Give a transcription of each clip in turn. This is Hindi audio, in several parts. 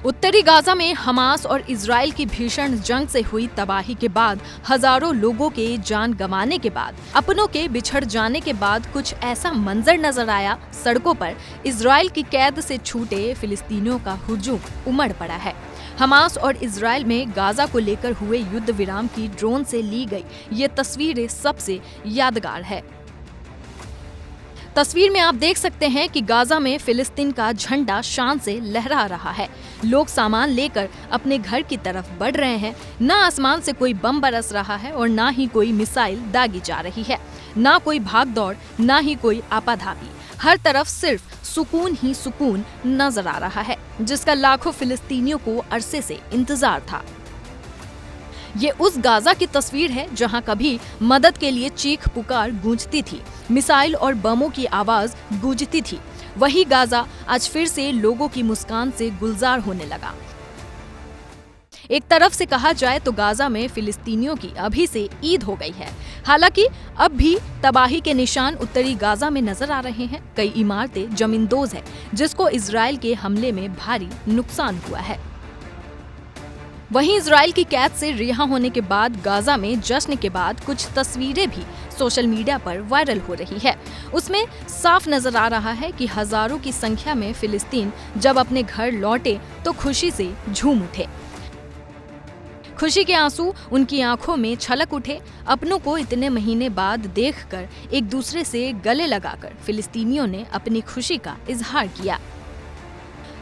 उत्तरी गाजा में हमास और इजराइल की भीषण जंग से हुई तबाही के बाद, हजारों लोगों के जान गंवाने के बाद, अपनों के बिछड़ जाने के बाद कुछ ऐसा मंजर नजर आया। सड़कों पर इजराइल की कैद से छूटे फिलिस्तीनियों का हुजूम उमड़ पड़ा है। हमास और इजराइल में गाजा को लेकर हुए युद्ध विराम की ड्रोन से ली गई ये तस्वीरें सबसे यादगार है। तस्वीर में आप देख सकते हैं कि गाजा में फिलिस्तीन का झंडा शान से लहरा रहा है। लोग सामान लेकर अपने घर की तरफ बढ़ रहे हैं। न आसमान से कोई बम बरस रहा है और ना ही कोई मिसाइल दागी जा रही है। ना कोई भाग दौड़, ना ही कोई आपाधापी। हर तरफ सिर्फ सुकून ही सुकून नजर आ रहा है, जिसका लाखों फिलिस्तीनियों को अरसे से इंतजार था। ये उस गाजा की तस्वीर है जहां कभी मदद के लिए चीख पुकार गूंजती थी, मिसाइल और बमों की आवाज गूंजती थी। वही गाजा आज फिर से लोगों की मुस्कान से गुलजार होने लगा। एक तरफ से कहा जाए तो गाजा में फिलिस्तीनियों की अभी से ईद हो गई है। हालांकि अब भी तबाही के निशान उत्तरी गाजा में नजर आ रहे हैं। कई इमारतें जमींदोज है, जिसको इजराइल के हमले में भारी नुकसान हुआ है। वहीं इजराइल की कैद से रिहा होने के बाद गाजा में जश्न के बाद कुछ तस्वीरें भी सोशल मीडिया पर वायरल हो रही है। उसमें साफ नजर आ रहा है कि हजारों की संख्या में फिलिस्तीन जब अपने घर लौटे तो खुशी से झूम उठे। खुशी के आंसू उनकी आंखों में छलक उठे। अपनों को इतने महीने बाद देखकर एक दूसरे से गले लगाकर फिलिस्तीनियों ने अपनी खुशी का इजहार किया।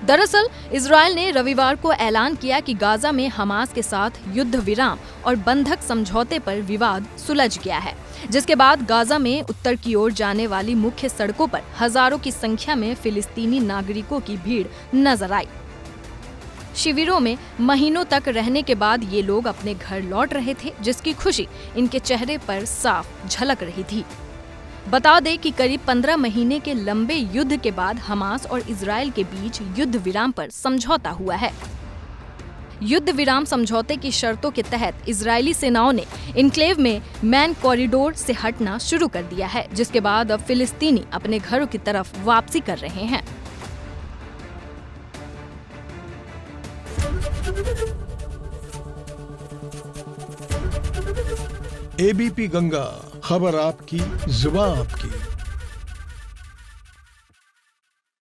दरअसल इजराइल ने रविवार को ऐलान किया कि गाजा में हमास के साथ युद्ध विराम और बंधक समझौते पर विवाद सुलझ गया है, जिसके बाद गाजा में उत्तर की ओर जाने वाली मुख्य सड़कों पर हजारों की संख्या में फिलिस्तीनी नागरिकों की भीड़ नजर आई। शिविरों में महीनों तक रहने के बाद ये लोग अपने घर लौट रहे थे, जिसकी खुशी इनके चेहरे पर साफ झलक रही थी। बता दें कि करीब 15 महीने के लंबे युद्ध के बाद हमास और इजराइल के बीच युद्ध विराम पर समझौता हुआ है। युद्ध विराम समझौते की शर्तों के तहत इजरायली सेनाओं ने इनक्लेव में मैन कॉरिडोर से हटना शुरू कर दिया है, जिसके बाद अब फिलिस्तीनी अपने घरों की तरफ वापसी कर रहे हैं। एबीपी गंगा, खबर आपकी, जुबान आपकी।